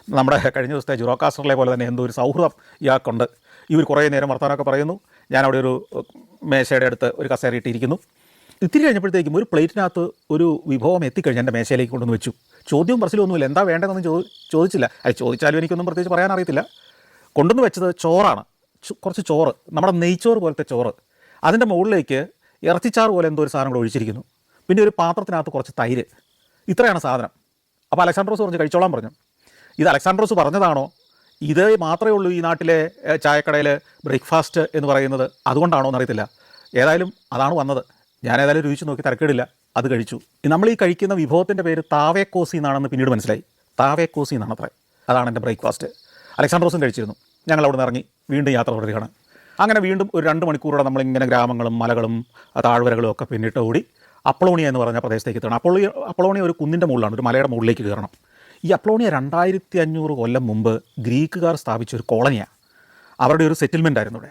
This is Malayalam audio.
നമ്മുടെ കഴിഞ്ഞ ദിവസത്തെ ജുറോക്കാസ്റ്ററിലെ പോലെ തന്നെ എന്തോ ഒരു സൗഹൃദം ഇയാൾക്കുണ്ട്. ഇവർ കുറേ നേരം വർത്തമാനമൊക്കെ പറയുന്നു. ഞാൻ അവിടെ ഒരു മേശയുടെ അടുത്ത് ഒരു കസേര ഇട്ടിരിക്കുന്നു. ഇത്തിരി കഴിഞ്ഞപ്പോഴത്തേക്കും ഒരു പ്ലേറ്റിനകത്ത് ഒരു വിഭവം എത്തിക്കഴിഞ്ഞ് എൻ്റെ മേശയിലേക്ക് കൊണ്ടുവന്ന് വെച്ചു. ചോദ്യവും പറച്ചിലും ഒന്നുമില്ല, എന്താ വേണ്ടതെന്ന് ചോദിച്ചില്ല. അത് ചോദിച്ചാലും എനിക്കൊന്നും പ്രത്യേകിച്ച് പറയാൻ അറിയത്തില്ല. കൊണ്ടുവന്ന് വെച്ചത് ചോറാണ്, കുറച്ച് ചോറ്, നമ്മുടെ നെയ്ച്ചോറ് പോലത്തെ ചോറ്. അതിൻ്റെ മുകളിലേക്ക് ഇറച്ചിച്ചാറ് പോലെ എന്തോ ഒരു സാധനം കൂടെ ഒഴിച്ചിരിക്കുന്നു. പിന്നെ ഒരു പാത്രത്തിനകത്ത് കുറച്ച് തൈര്. ഇത്രയാണ് സാധനം. അപ്പോൾ അലക്സാണ്ട്രോസ് പറഞ്ഞ് കഴിച്ചോളാൻ പറഞ്ഞു. ഇത് അലക്സാണ്ട്രോസ് പറഞ്ഞതാണോ, ഇത് മാത്രമേ ഉള്ളൂ ഈ നാട്ടിലെ ചായക്കടയിൽ ബ്രേക്ക്ഫാസ്റ്റ് എന്ന് പറയുന്നത്, അതുകൊണ്ടാണോ എന്നറിയത്തില്ല. ഏതായാലും അതാണ് വന്നത്. ഞാൻ ഏതായാലും രുചിച്ച് നോക്കി, തരക്കേടില്ല, അത് കഴിച്ചു. നമ്മൾ ഈ കഴിക്കുന്ന വിഭവത്തിൻ്റെ പേര് താവേക്കോസി എന്നാണെന്ന് പിന്നീട് മനസ്സിലായി. താവേക്കോസി എന്നാണ് അത്രേ. അതാണ് എൻ്റെ ബ്രേക്ക്ഫാസ്റ്റ്. അലക്സാണ്ട്രോസും കഴിച്ചിരുന്നു. ഞങ്ങൾ അവിടെ നിന്ന് ഇറങ്ങി വീണ്ടും യാത്ര തുടരുകയാണ്. അങ്ങനെ വീണ്ടും ഒരു 2 മണിക്കൂറോടെ നമ്മളിങ്ങനെ ഗ്രാമങ്ങളും മലകളും താഴ്വരകളും ഒക്കെ പിന്നിട്ട് ഓടി അപ്ലോണിയ എന്ന് പറഞ്ഞ പ്രദേശത്തേക്ക് എത്തണം. അപ്ലോണിയ ഒരു കുന്നിൻ്റെ മുകളിലാണ്, ഒരു മലയുടെ മുകളിലേക്ക് കയറണം. ഈ അപ്ലോണിയ 2500 കൊല്ലം മുമ്പ് ഗ്രീക്കുകാർ സ്ഥാപിച്ച ഒരു കോളനിയാണ്. അവരുടെ ഒരു സെറ്റിൽമെൻ്റ് ആയിരുന്നു ഇവിടെ.